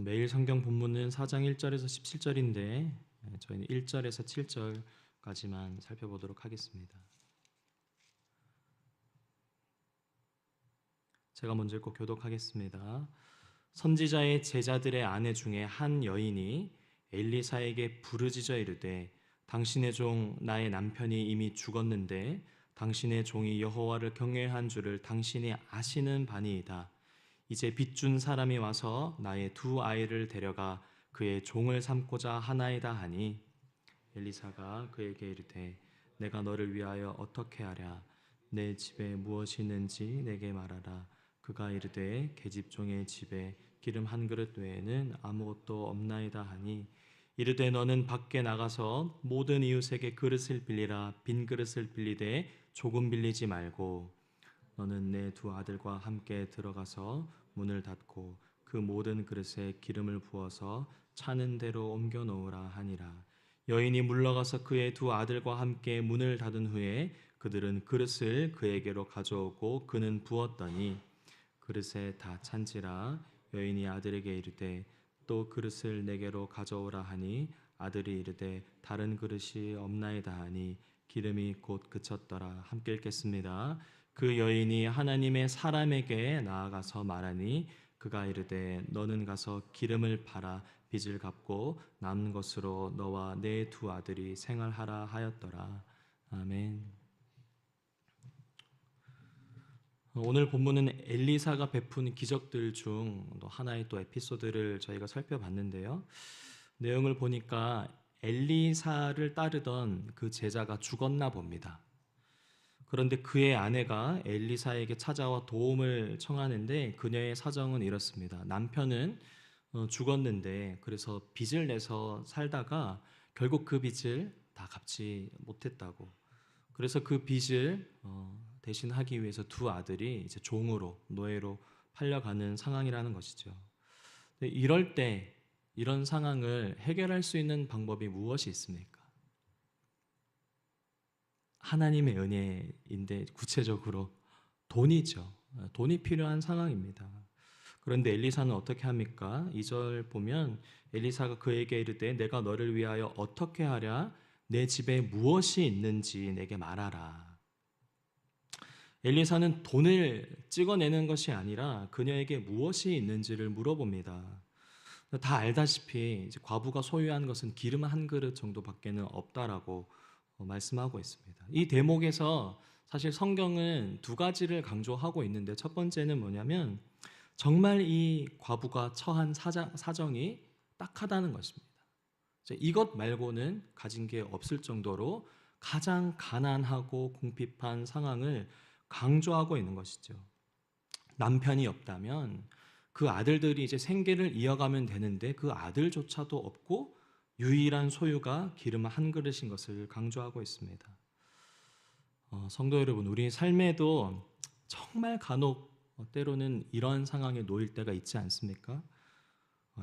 매일 성경 본문은 4장 1절에서 17절인데 저희는 1절에서 7절까지만 살펴보도록 하겠습니다. 제가 먼저 읽고 교독하겠습니다. 선지자의 제자들의 아내 중에 한 여인이 엘리사에게 부르짖어 이르되 당신의 종 나의 남편이 이미 죽었는데 당신의 종이 여호와를 경외한 줄을 당신이 아시는 바니이다. 이제 빚준 사람이 와서 나의 두 아이를 데려가 그의 종을 삼고자 하나이다 하니 엘리사가 그에게 이르되 내가 너를 위하여 어떻게 하랴 내 집에 무엇이 있는지 내게 말하라. 그가 이르되 계집종의 집에 기름 한 그릇 외에는 아무것도 없나이다 하니 이르되 너는 밖에 나가서 모든 이웃에게 그릇을 빌리라. 빈 그릇을 빌리되 조금 빌리지 말고 너는 내 두 아들과 함께 들어가서 문을 닫고 그 모든 그릇에 기름을 부어서 차는 대로 옮겨 놓으라 하니라. 여인이 물러가서 그의 두 아들과 함께 문을 닫은 후에 그들은 그릇을 그에게로 가져오고 그는 부었더니 그릇에 다 찬지라. 여인이 아들에게 이르되 또 그릇을 내게로 가져오라 하니 아들이 이르되 다른 그릇이 없나이다 하니 기름이 곧 그쳤더라. 함께 읽겠습니다. 그 여인이 하나님의 사람에게 나아가서 말하니 그가 이르되 너는 가서 기름을 팔아 빚을 갚고 남은 것으로 너와 내 두 아들이 생활하라 하였더라. 아멘. 오늘 본문은 엘리사가 베푼 기적들 중 하나의 또 에피소드를 저희가 살펴봤는데요. 내용을 보니까 엘리사를 따르던 그 제자가 죽었나 봅니다. 그런데 그의 아내가 엘리사에게 찾아와 도움을 청하는데 그녀의 사정은 이렇습니다. 남편은 죽었는데 그래서 빚을 내서 살다가 결국 그 빚을 다 갚지 못했다고. 그래서 그 빚을 대신하기 위해서 두 아들이 이제 종으로 노예로 팔려가는 상황이라는 것이죠. 이럴 때 이런 상황을 해결할 수 있는 방법이 무엇이 있습니까? 하나님의 은혜인데 구체적으로 돈이죠. 돈이 필요한 상황입니다. 그런데 엘리사는 어떻게 합니까? 2절 보면 엘리사가 그에게 이르되 내가 너를 위하여 어떻게 하랴? 내 집에 무엇이 있는지 내게 말하라. 엘리사는 돈을 찍어내는 것이 아니라 그녀에게 무엇이 있는지를 물어봅니다. 다 알다시피 이제 과부가 소유한 것은 기름 한 그릇 정도밖에는 없다라고 말씀하고 있습니다. 이 대목에서 사실 성경은 두 가지를 강조하고 있는데 첫 번째는 뭐냐면 정말 이 과부가 처한 사정이 딱하다는 것입니다. 이것 말고는 가진 게 없을 정도로 가장 가난하고 궁핍한 상황을 강조하고 있는 것이죠. 남편이 없다면 그 아들들이 이제 생계를 이어가면 되는데 그 아들조차도 없고 유일한 소유가 기름 한 그릇인 것을 강조하고 있습니다. 성도 여러분, 우리 삶에도 정말 간혹 때로는 이런 상황에 놓일 때가 있지 않습니까?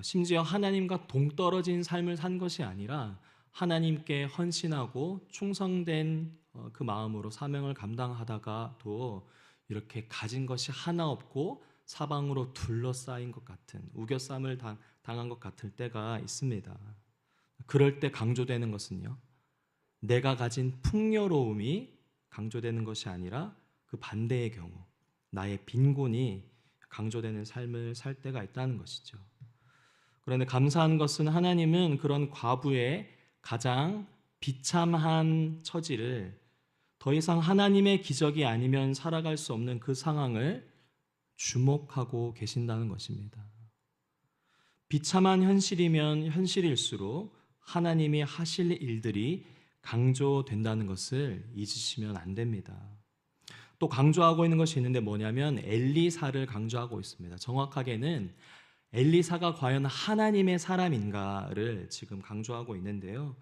심지어 하나님과 동떨어진 삶을 산 것이 아니라 하나님께 헌신하고 충성된 그 마음으로 사명을 감당하다가도 이렇게 가진 것이 하나 없고 사방으로 둘러싸인 것 같은 우겨쌈을 당한 것 같을 때가 있습니다. 그럴 때 강조되는 것은요, 내가 가진 풍요로움이 강조되는 것이 아니라 그 반대의 경우 나의 빈곤이 강조되는 삶을 살 때가 있다는 것이죠. 그런데 감사한 것은 하나님은 그런 과부의 가장 비참한 처지를 더 이상 하나님의 기적이 아니면 살아갈 수 없는 그 상황을 주목하고 계신다는 것입니다. 비참한 현실이면 현실일수록 하나님이 하실 일들이 강조된다는 것을 잊으시면 안 됩니다. 또 강조하고 있는 것이 있는데 뭐냐면 엘리사를 강조하고 있습니다. 정확하게는 엘리사가 과연 하나님의 사람인가를 지금 강조하고 있는데요.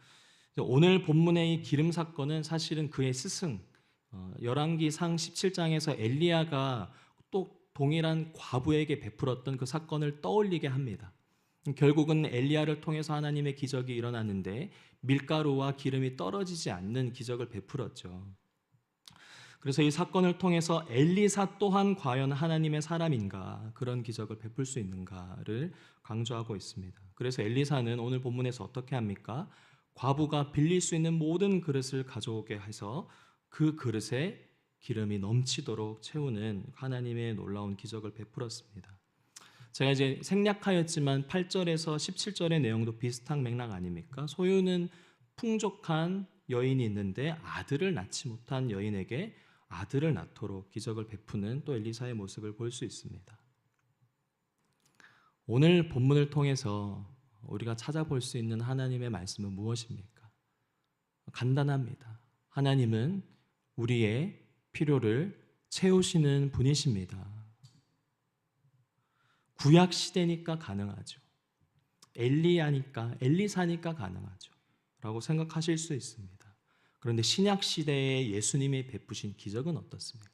오늘 본문의 이 기름 사건은 사실은 그의 스승 열왕기상 17장에서 엘리야가 또 동일한 과부에게 베풀었던 그 사건을 떠올리게 합니다. 결국은 엘리야를 통해서 하나님의 기적이 일어났는데 밀가루와 기름이 떨어지지 않는 기적을 베풀었죠. 그래서 이 사건을 통해서 엘리사 또한 과연 하나님의 사람인가, 그런 기적을 베풀 수 있는가를 강조하고 있습니다. 그래서 엘리사는 오늘 본문에서 어떻게 합니까? 과부가 빌릴 수 있는 모든 그릇을 가져오게 해서 그 그릇에 기름이 넘치도록 채우는 하나님의 놀라운 기적을 베풀었습니다. 제가 이제 생략하였지만 8절에서 17절의 내용도 비슷한 맥락 아닙니까? 소유는 풍족한 여인이 있는데 아들을 낳지 못한 여인에게 아들을 낳도록 기적을 베푸는 또 엘리사의 모습을 볼 수 있습니다. 오늘 본문을 통해서 우리가 찾아볼 수 있는 하나님의 말씀은 무엇입니까? 간단합니다. 하나님은 우리의 필요를 채우시는 분이십니다. 구약 시대니까 가능하죠. 엘리사니까 가능하죠. 라고 생각하실 수 있습니다. 그런데 신약 시대에 예수님이 베푸신 기적은 어떻습니까?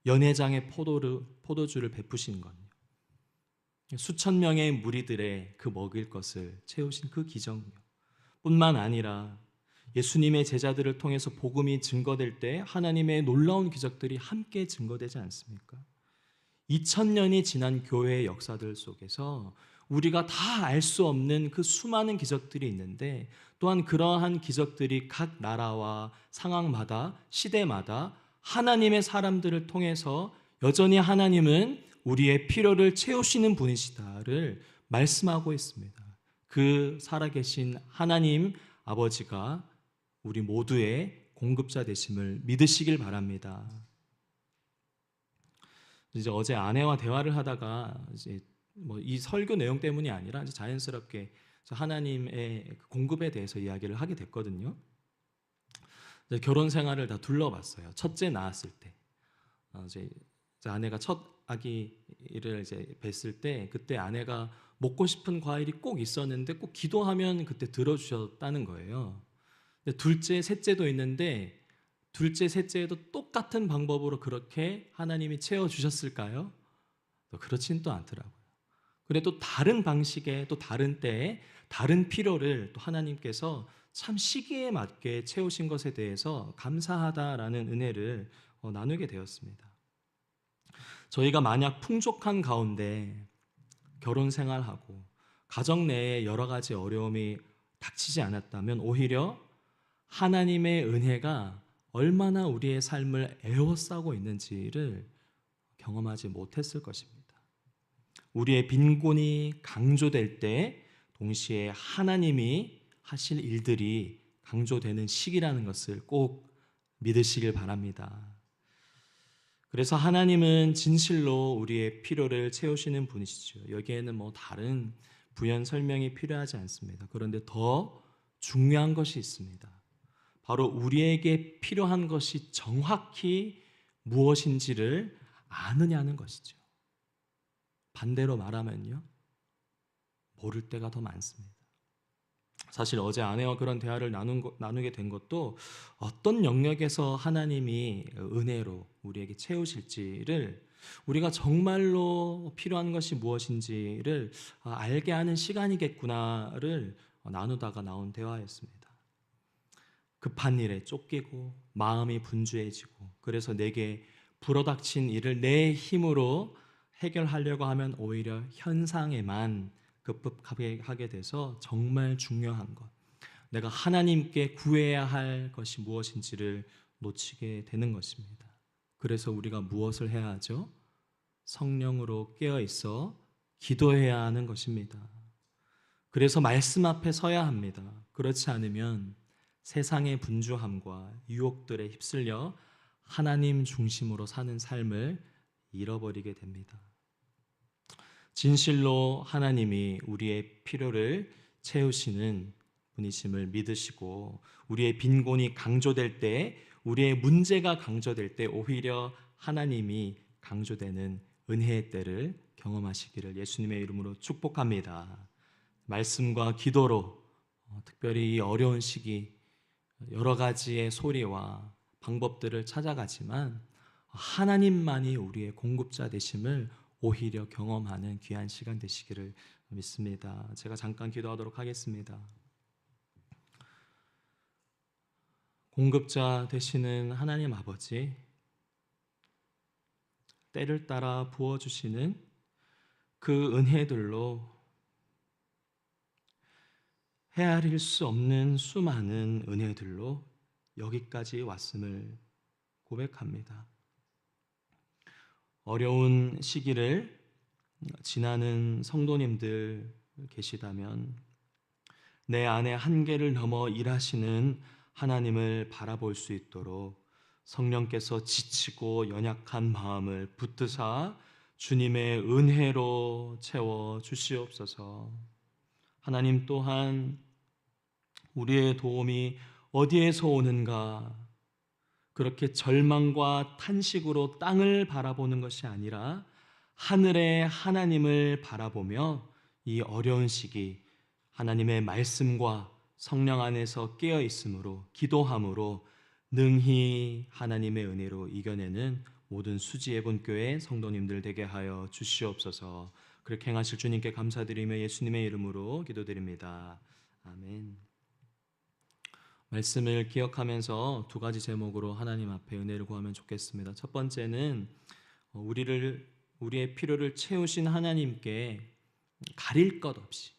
연회장에 포도주를 베푸신 건요. 수천 명의 무리들의 그 먹일 것을 채우신 그 기적요. 뿐만 아니라 예수님의 제자들을 통해서 복음이 증거될 때 하나님의 놀라운 기적들이 함께 증거되지 않습니까? 2000년이 지난 교회의 역사들 속에서 우리가 다 알 수 없는 그 수많은 기적들이 있는데, 또한 그러한 기적들이 각 나라와 상황마다 시대마다 하나님의 사람들을 통해서 여전히 하나님은 우리의 필요를 채우시는 분이시다를 말씀하고 있습니다. 그 살아계신 하나님 아버지가 우리 모두의 공급자 되심을 믿으시길 바랍니다. 이제 어제 아내와 대화를 하다가 이제 이 설교 내용 때문이 아니라 이제 자연스럽게 하나님의 공급에 대해서 이야기를 하게 됐거든요. 결혼 생활을 다 둘러봤어요. 첫째 낳았을 때, 이제 아내가 첫 아기를 이제 뵀을 때, 그때 아내가 먹고 싶은 과일이 꼭 있었는데 꼭 기도하면 그때 들어주셨다는 거예요. 근데 둘째, 셋째도 있는데 둘째, 셋째에도 똑같은 방법으로 그렇게 하나님이 채워주셨을까요? 그렇진 또 않더라고요. 그래 또 다른 방식의 또 다른 때에 다른 필요를 또 하나님께서 참 시기에 맞게 채우신 것에 대해서 감사하다라는 은혜를 나누게 되었습니다. 저희가 만약 풍족한 가운데 결혼 생활하고 가정 내에 여러 가지 어려움이 닥치지 않았다면 오히려 하나님의 은혜가 얼마나 우리의 삶을 에워싸고 있는지를 경험하지 못했을 것입니다. 우리의 빈곤이 강조될 때 동시에 하나님이 하실 일들이 강조되는 시기라는 것을 꼭 믿으시길 바랍니다. 그래서 하나님은 진실로 우리의 필요를 채우시는 분이시죠. 여기에는 다른 부연 설명이 필요하지 않습니다. 그런데 더 중요한 것이 있습니다. 바로 우리에게 필요한 것이 정확히 무엇인지를 아느냐는 것이죠. 반대로 말하면요, 모를 때가 더 많습니다. 사실 어제 아내와 그런 대화를 나누게 된 것도 어떤 영역에서 하나님이 은혜로 우리에게 채우실지를, 우리가 정말로 필요한 것이 무엇인지를 알게 하는 시간이겠구나를 나누다가 나온 대화였습니다. 급한 일에 쫓기고 마음이 분주해지고, 그래서 내게 불어닥친 일을 내 힘으로 해결하려고 하면 오히려 현상에만 급급하게 하게 돼서 정말 중요한 것, 내가 하나님께 구해야 할 것이 무엇인지를 놓치게 되는 것입니다. 그래서 우리가 무엇을 해야 하죠? 성령으로 깨어 있어 기도해야 하는 것입니다. 그래서 말씀 앞에 서야 합니다. 그렇지 않으면 세상의 분주함과 유혹들에 휩쓸려 하나님 중심으로 사는 삶을 잃어버리게 됩니다. 진실로 하나님이 우리의 필요를 채우시는 분이심을 믿으시고, 우리의 빈곤이 강조될 때, 우리의 문제가 강조될 때 오히려 하나님이 강조되는 은혜의 때를 경험하시기를 예수님의 이름으로 축복합니다. 말씀과 기도로 특별히 이 어려운 시기 여러 가지의 소리와 방법들을 찾아가지만 하나님만이 우리의 공급자 되심을 오히려 경험하는 귀한 시간 되시기를 믿습니다. 제가 잠깐 기도하도록 하겠습니다. 공급자 되시는 하나님 아버지, 때를 따라 부어주시는 그 은혜들로 헤아릴 수 없는 수많은 은혜들로 여기까지 왔음을 고백합니다. 어려운 시기를 지나는 성도님들 계시다면 내 안에 한계를 넘어 일하시는 하나님을 바라볼 수 있도록 성령께서 지치고 연약한 마음을 붙드사 주님의 은혜로 채워 주시옵소서. 하나님 또한 우리의 도움이 어디에서 오는가, 그렇게 절망과 탄식으로 땅을 바라보는 것이 아니라 하늘의 하나님을 바라보며 이 어려운 시기 하나님의 말씀과 성령 안에서 깨어 있으므로, 기도함으로 능히 하나님의 은혜로 이겨내는 모든 수지예본교회 성도님들 되게 하여 주시옵소서. 그렇게 행하실 주님께 감사드리며 예수님의 이름으로 기도드립니다. 아멘. 말씀을 기억하면서 두 가지 제목으로 하나님 앞에 은혜를 구하면 좋겠습니다. 첫 번째는 우리의 필요를 채우신 하나님께 가릴 것 없이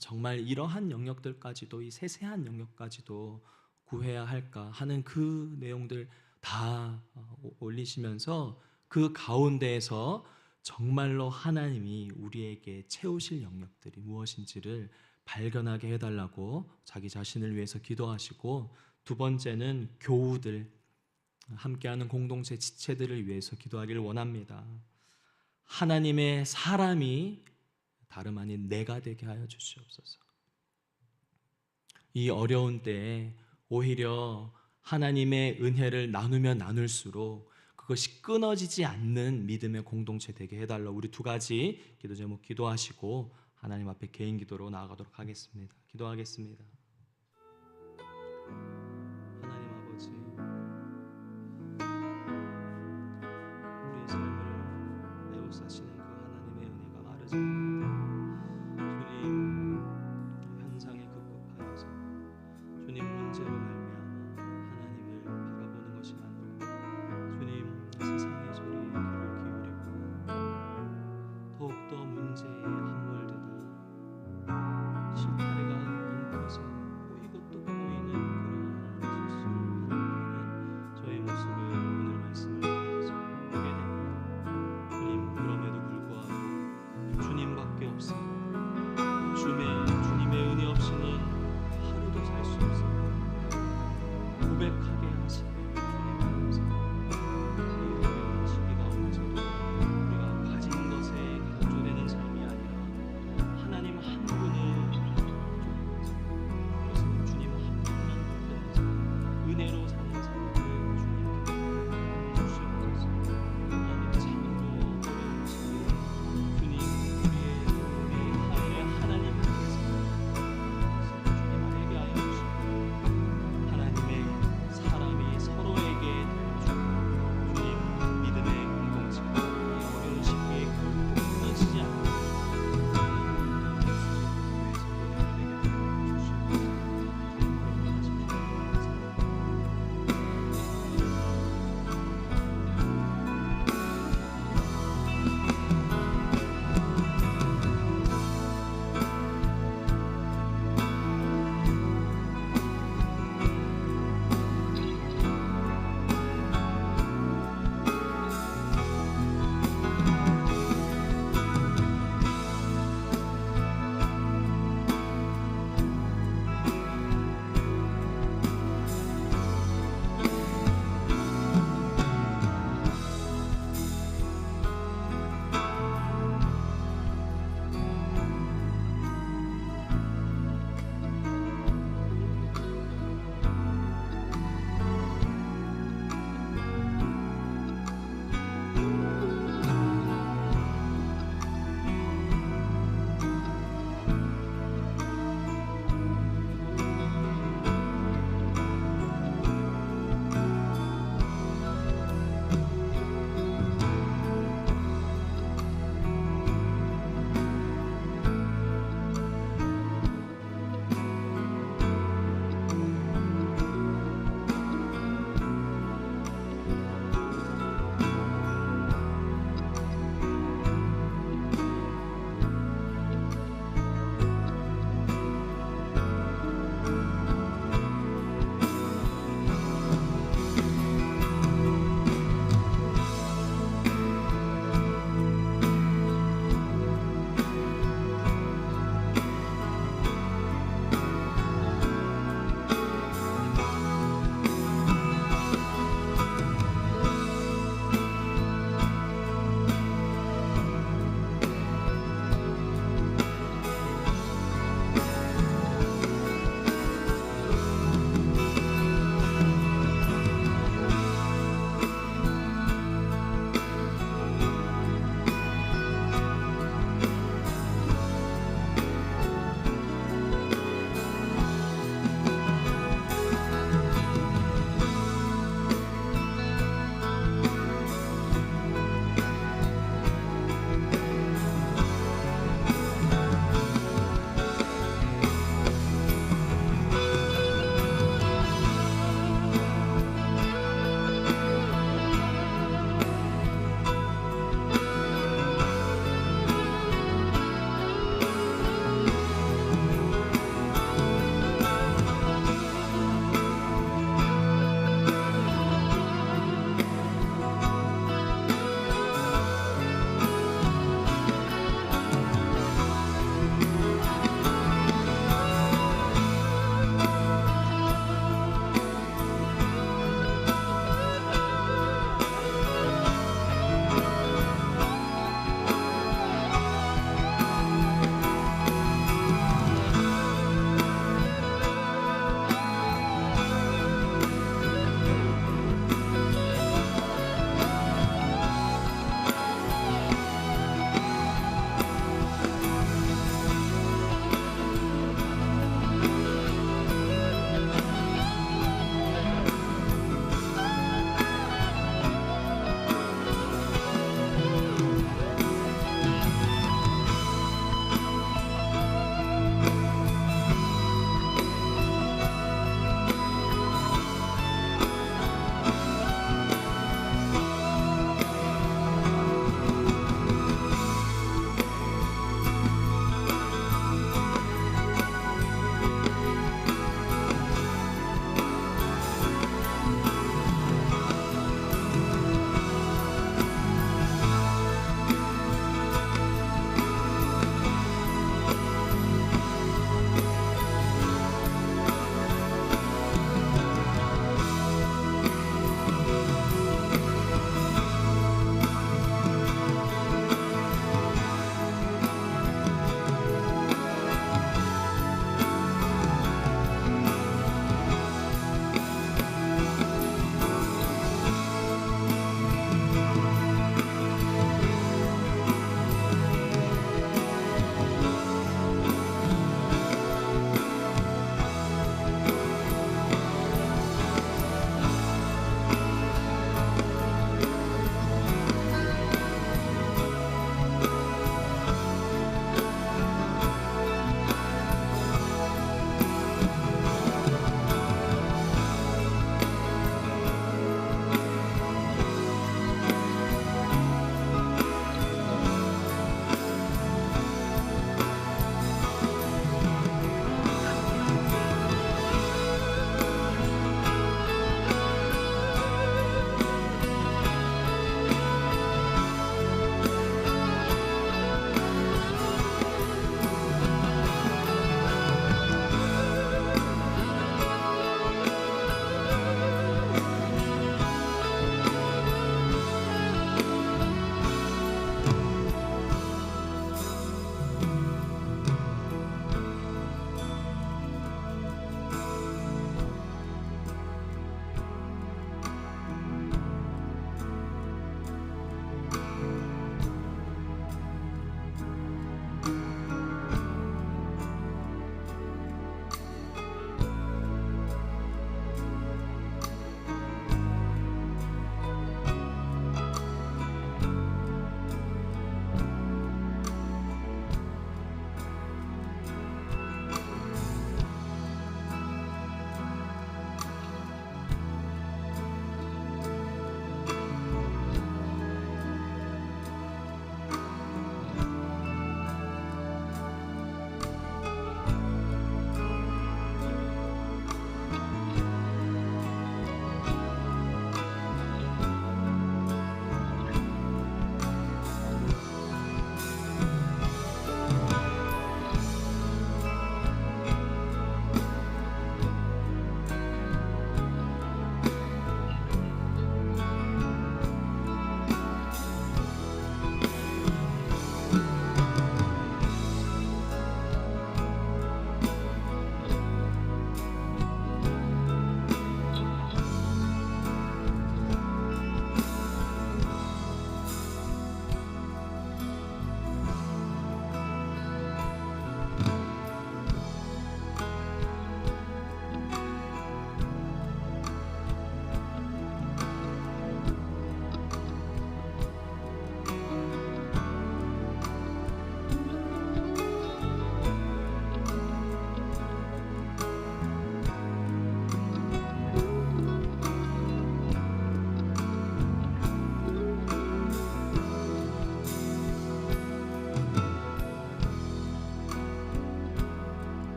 정말 이러한 영역들까지도, 이 세세한 영역까지도 구해야 할까 하는 그 내용들 다 올리시면서 그 가운데에서 정말로 하나님이 우리에게 채우실 영역들이 무엇인지를 발견하게 해달라고 자기 자신을 위해서 기도하시고, 두 번째는 교우들, 함께하는 공동체 지체들을 위해서 기도하기를 원합니다. 하나님의 사람이 다름 아닌 내가 되게 하여 주시옵소서. 이 어려운 때에 오히려 하나님의 은혜를 나누면 나눌수록 그것이 끊어지지 않는 믿음의 공동체 되게 해달라고 우리 두 가지 기도 제목 기도하시고 하나님 앞에 개인 기도로 나아가도록 하겠습니다. 기도하겠습니다. 하나님 아버지, 우리의 삶을 에워싸시는 그 하나님의 은혜가 마르지 않는다. 주님, 현상에 급급하여서 주님 문제로 말미암아 하나님을 바라보는 것이 아니라 주님 세상의 소리에 귀를 기울이고 더욱더 문제에 함몰되다 실타래가 엉켜서 보이고 또 보이는 그러한 실수를 하는 저의 모습을 오늘 말씀을 통해서 보게 됩니다. 주님, 그럼에도 불구하고 주님밖에 없습니다.